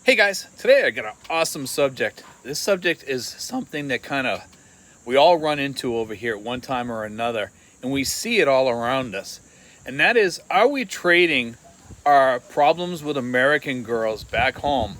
Hey guys, today I got an awesome subject. This subject is something that we all run into over here at one time or another, and we see it all around us. And that is, are we trading our problems with American girls back home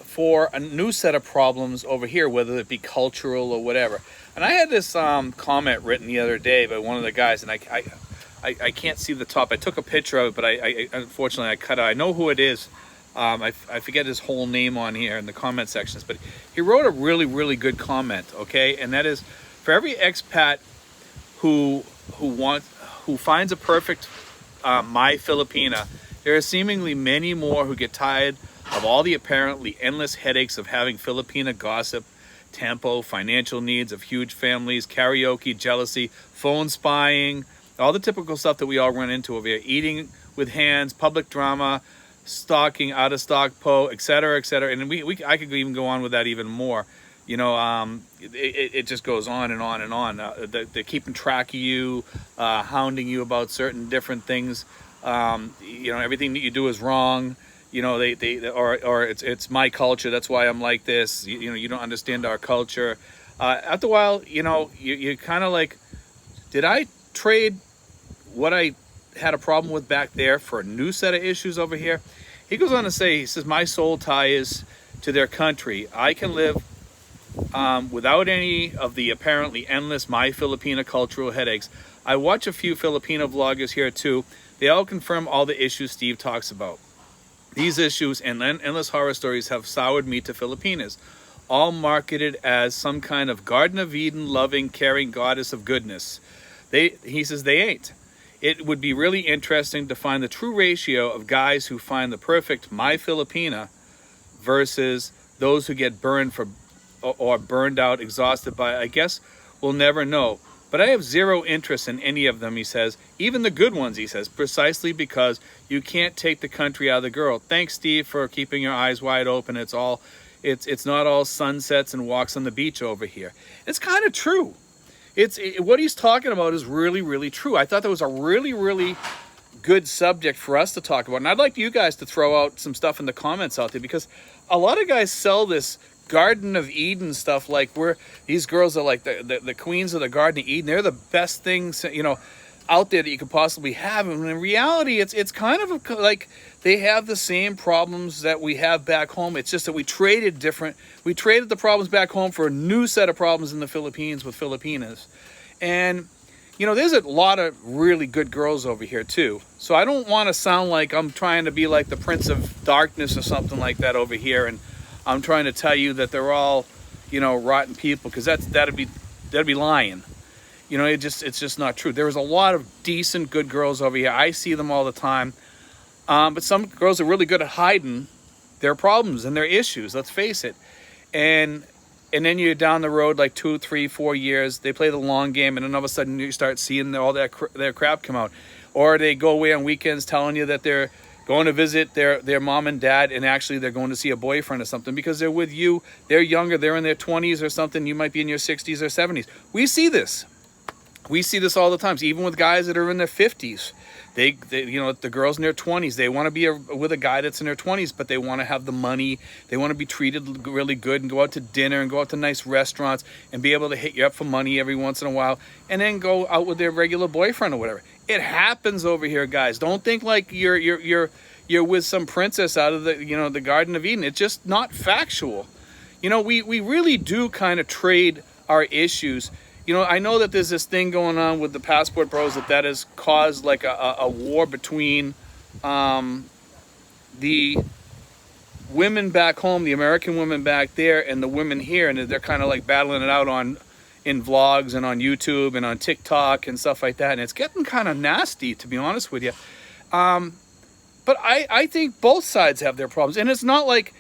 for a new set of problems over here, whether it be cultural or whatever? And I had this comment written the other day by one of the guys, and I can't see the top. I took a picture of it, but I unfortunately I cut it. I know who it is. I forget his whole name on here in the comment sections, but he wrote a really good comment. Okay, and that is, for every expat who finds a perfect my Filipina, there are seemingly many more who get tired of all the apparently endless headaches of having Filipina gossip, tempo, financial needs of huge families, karaoke, jealousy, phone spying, all the typical stuff that we all run into over here, eating with hands, public drama, stalking, out of stock, etc., etc. And I could even go on with that even more. You know, it just goes on and on and on. They're keeping track of you, hounding you about certain different things. Everything that you do is wrong. You know, or it's my culture. That's why I'm like this. You don't understand our culture. After a while, you kind of like, did I trade what I had a problem with back there for a new set of issues over here? He goes on to say, he says, my soul ties to their country. I can live without any of the apparently endless my Filipina cultural headaches. I watch a few Filipino vloggers here too. They all confirm all the issues Steve talks about. These issues and endless horror stories have soured me to Filipinas, all marketed as some kind of Garden of Eden loving, caring goddess of goodness. He says they ain't. It would be really interesting to find the true ratio of guys who find the perfect my Filipina versus those who get burned or burned out, exhausted by. I guess we'll never know. But I have zero interest in any of them, he says. Even the good ones, he says, precisely because you can't take the country out of the girl. Thanks, Steve, for keeping your eyes wide open. It's not all sunsets and walks on the beach over here. It's kind of true. What he's talking about is really true. I thought that was a really good subject for us to talk about. And I'd like you guys to throw out some stuff in the comments out there, because a lot of guys sell this Garden of Eden stuff like these girls are like the queens of the Garden of Eden. They're the best things, out there that you could possibly have. And in reality, it's kind of like they have the same problems that we have back home. It's just that we traded the problems back home for a new set of problems in the Philippines with Filipinas. And there's a lot of really good girls over here too. So I don't want to sound like I'm trying to be like the Prince of Darkness or something like that over here, and I'm trying to tell you that they're all, rotten people, because that'd be lying. It's just not true. There's a lot of decent, good girls over here. I see them all the time. But some girls are really good at hiding their problems and their issues, let's face it. And then you're down the road like 2, 3, 4 years. They play the long game, and then all of a sudden you start seeing all their crap come out. Or they go away on weekends telling you that they're going to visit their mom and dad, and actually they're going to see a boyfriend or something because they're with you. They're younger. They're in their 20s or something. You might be in your 60s or 70s. We see this. We see this all the time, even with guys that are in their 50s. They the girls in their 20s, they want to be with a guy that's in their 20s, but they want to have the money. They want to be treated really good and go out to dinner and go out to nice restaurants and be able to hit you up for money every once in a while, and then go out with their regular boyfriend or whatever. It happens over here, guys. Don't think like you're with some princess out of the Garden of Eden. It's just not factual. We really do kind of trade our issues. I know that there's this thing going on with the passport bros that has caused like a war between the women back home, the American women back there, and the women here, and they're kind of like battling it out in vlogs and on YouTube and on TikTok and stuff like that, and it's getting kind of nasty, to be honest with you. But I think both sides have their problems, and it's not like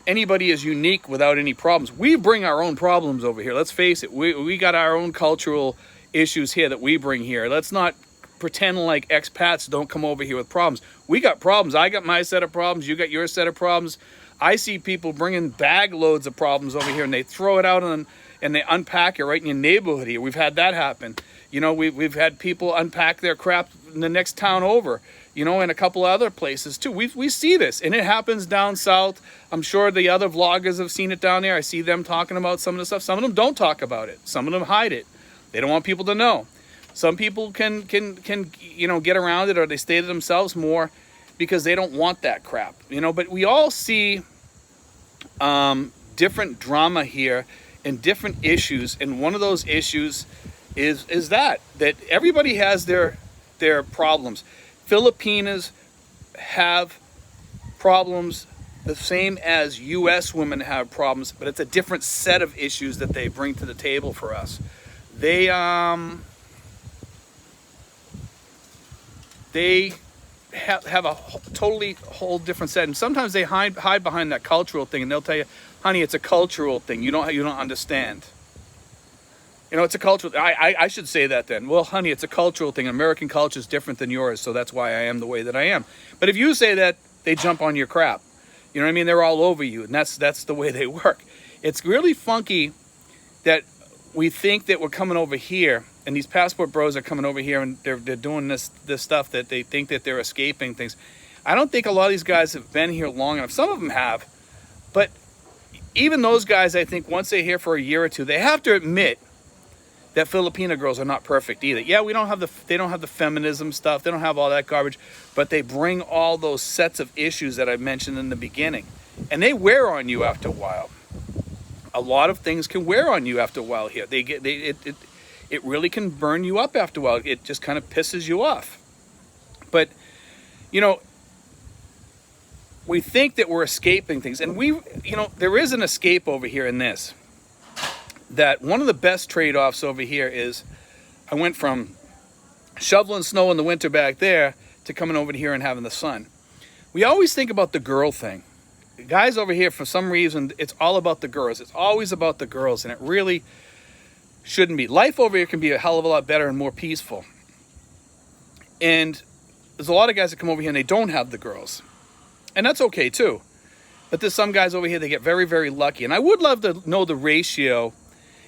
anybody is unique without any problems. We bring our own problems over here. Let's face it. We got our own cultural issues here that we bring here. Let's not pretend like expats don't come over here with problems. We got problems. I got my set of problems. You got your set of problems. I see people bringing bag loads of problems over here, and they throw it out and they unpack it right in your neighborhood here. We've had that happen. We've had people unpack their crap in the next town over. you know, and a couple other places too. We see this, and it happens down south. I'm sure the other vloggers have seen it down there. I see them talking about some of the stuff. Some of them don't talk about it. Some of them hide it. They don't want people to know. Some people can you know, get around it, or they stay to themselves more because they don't want that crap, you know. But we all see different drama here and different issues, and one of those issues is that everybody has their problems. Filipinas have problems the same as U.S. women have problems, but it's a different set of issues that they bring to the table for us. They have a totally whole different set, and sometimes they hide behind that cultural thing, and they'll tell you, honey, it's a cultural thing. You don't understand. You know, it's a cultural. I should say that then. Well, honey, it's a cultural thing. American culture is different than yours, so that's why I am the way that I am. But if you say that, they jump on your crap. You know what I mean? They're all over you, and that's the way they work. It's really funky that we think that we're coming over here, and these passport bros are coming over here, and they're doing this stuff that they think that they're escaping things. I don't think a lot of these guys have been here long enough. Some of them have, but even those guys, I think once they're here for a year or two, they have to admit that Filipina girls are not perfect either. Yeah, they don't have the feminism stuff. They don't have all that garbage, but they bring all those sets of issues that I mentioned in the beginning, and they wear on you after a while. A lot of things can wear on you after a while here. It really can burn you up after a while. It just kind of pisses you off. But, you know, we think that we're escaping things, and there is an escape over here in this. That one of the best trade-offs over here is I went from shoveling snow in the winter back there to coming over here and having the sun. We always think about the girl thing. Guys over here, for some reason, it's all about the girls. It's always about the girls, and it really shouldn't be. Life over here can be a hell of a lot better and more peaceful. And there's a lot of guys that come over here and they don't have the girls. And that's okay too. But there's some guys over here that get very, very lucky. And I would love to know the ratio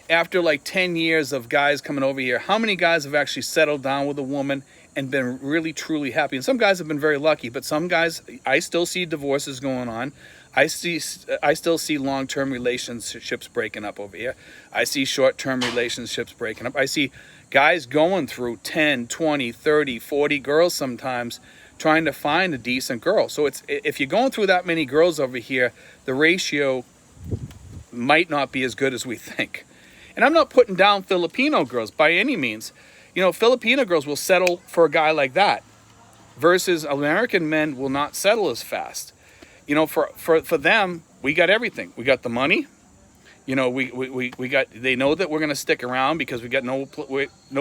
after like 10 years of guys coming over here, how many guys have actually settled down with a woman and been really, truly happy. And some guys have been very lucky, but some guys, I still see divorces going on. I still see long-term relationships breaking up over here. I see short-term relationships breaking up. I see guys going through 10, 20, 30, 40 girls sometimes trying to find a decent girl. So if you're going through that many girls over here, the ratio might not be as good as we think. And I'm not putting down Filipino girls by any means. You know, Filipino girls will settle for a guy like that versus American men will not settle as fast. You know, for them, we got everything. We got the money. You know, we got. They know that we're going to stick around because we got no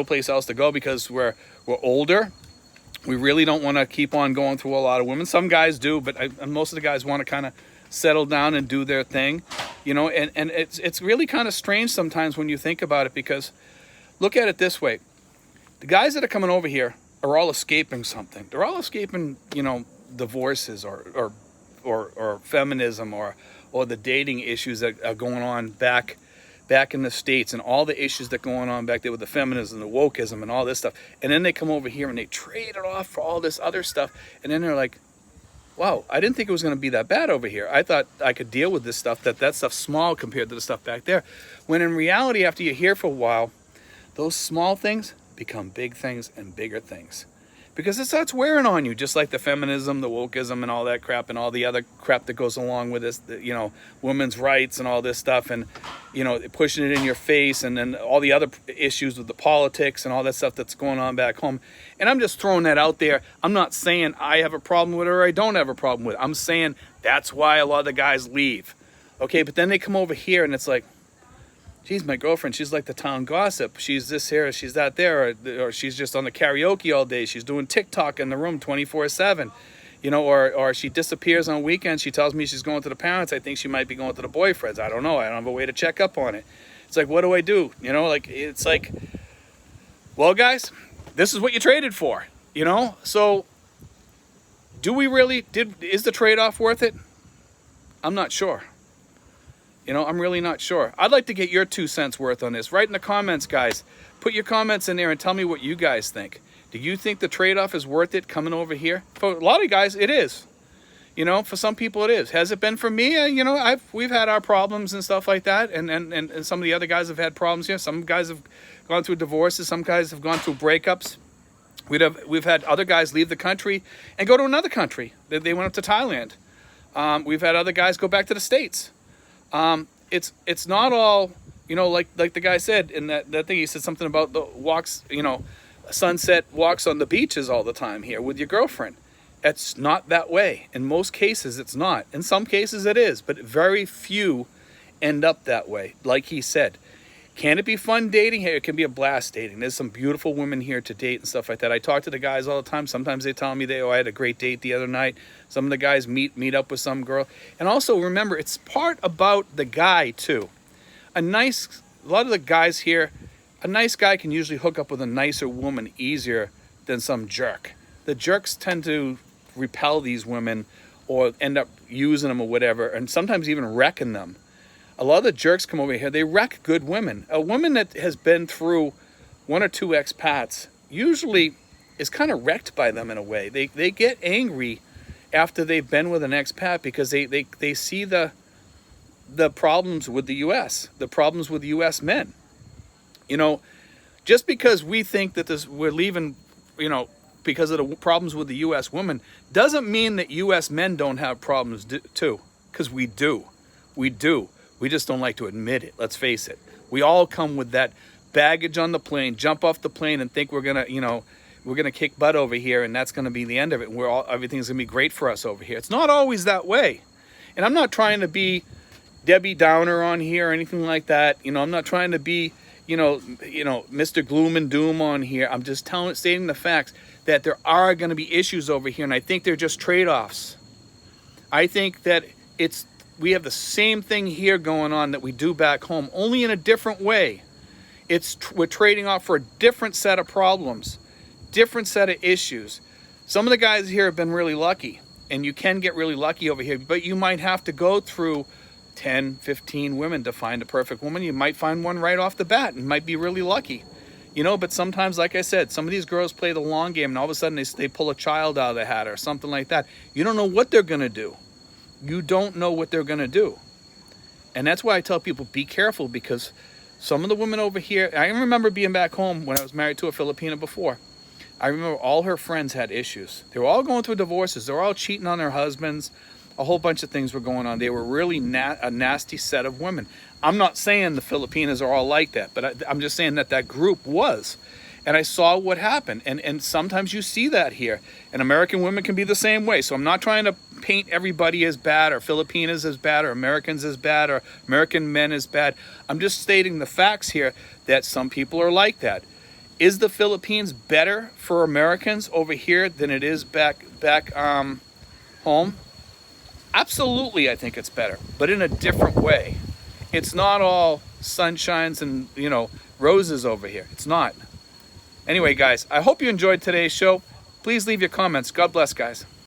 place else to go because we're older. We really don't want to keep on going through a lot of women. Some guys do, but most of the guys want to kind of settle down and do their thing. You know, and it's really kind of strange sometimes when you think about it, because look at it this way: the guys that are coming over here are all escaping something. They're all escaping, you know, divorces or feminism or the dating issues that are going on back in the States, and all the issues that are going on back there with the feminism, the wokeism, and all this stuff. And then they come over here and they trade it off for all this other stuff. And then they're like, wow, I didn't think it was going to be that bad over here. I thought I could deal with this stuff, that stuff's small compared to the stuff back there. When in reality, after you're here for a while, those small things become big things and bigger things. Because it starts wearing on you, just like the feminism, the wokeism, and all that crap, and all the other crap that goes along with this, you know, women's rights and all this stuff, and, you know, pushing it in your face, and then all the other issues with the politics and all that stuff that's going on back home. And I'm just throwing that out there. I'm not saying I have a problem with it or I don't have a problem with it. I'm saying that's why a lot of the guys leave. Okay, but then they come over here and it's like, geez, my girlfriend, she's like the town gossip. She's this here, she's that there, or she's just on the karaoke all day. She's doing TikTok in the room 24/7, you know, or she disappears on weekends. She tells me she's going to the parents. I think she might be going to the boyfriends. I don't know. I don't have a way to check up on it. It's like, what do I do? You know, like, it's like, well, guys, this is what you traded for, you know? So do we really, is the trade-off worth it? I'm not sure. You know, I'm really not sure. I'd like to get your 2 cents worth on this. Write in the comments, guys. Put your comments in there and tell me what you guys think. Do you think the trade-off is worth it coming over here? For a lot of guys, it is. You know, for some people it is. Has it been for me? You know, we've had our problems and stuff like that, and some of the other guys have had problems here. Some guys have gone through divorces. Some guys have gone through breakups. We've had other guys leave the country and go to another country. They went up to Thailand. We've had other guys go back to the States. It's not all, you know, like the guy said in that thing. He said something about the walks, you know, sunset walks on the beaches all the time here with your girlfriend. It's not that way. In most cases, it's not. In some cases, it is, but very few end up that way. Like he said, can it be fun dating here? It can be a blast dating. There's some beautiful women here to date and stuff like that. I talk to the guys all the time. Sometimes they tell me I had a great date the other night. Some of the guys meet up with some girl. And also remember, it's part about the guy too. A lot of the guys here, a nice guy can usually hook up with a nicer woman easier than some jerk. The jerks tend to repel these women or end up using them or whatever, and sometimes even wrecking them. A lot of the jerks come over here, they wreck good women. A woman that has been through one or two expats usually is kind of wrecked by them in a way. They get angry after they've been with an expat because they see the problems with the U.S., the problems with U.S. men. You know, just because we think that we're leaving, you know, because of the problems with the U.S. women, doesn't mean that U.S. men don't have problems too, because we do. We do. We just don't like to admit it. Let's face it. We all come with that baggage on the plane, jump off the plane and think we're going to kick butt over here and that's going to be the end of it. And everything's going to be great for us over here. It's not always that way. And I'm not trying to be Debbie Downer on here or anything like that. You know, I'm not trying to be, you know, Mr. Gloom and Doom on here. I'm just stating the facts that there are going to be issues over here, and I think they're just trade-offs. I think that we have the same thing here going on that we do back home, only in a different way. We're trading off for a different set of problems, different set of issues. Some of the guys here have been really lucky, and you can get really lucky over here, but you might have to go through 10, 15 women to find a perfect woman. You might find one right off the bat and might be really lucky. You know, but sometimes, like I said, some of these girls play the long game and all of a sudden they pull a child out of the hat or something like that. You don't know what they're going to do. You don't know what they're going to do. And that's why I tell people, be careful, because some of the women over here, I remember being back home when I was married to a Filipina before. I remember all her friends had issues. They were all going through divorces. They were all cheating on their husbands. A whole bunch of things were going on. They were really a nasty set of women. I'm not saying the Filipinas are all like that, but I'm just saying that group was. And I saw what happened. And sometimes you see that here. And American women can be the same way. So I'm not trying to paint everybody as bad, or Filipinas as bad, or Americans as bad, or American men as bad. I'm just stating the facts here that some people are like that. Is the Philippines better for Americans over here than it is back home? Absolutely, I think it's better, but in a different way. It's not all sunshines and, you know, roses over here. It's not. Anyway, guys, I hope you enjoyed today's show. Please leave your comments. God bless, guys.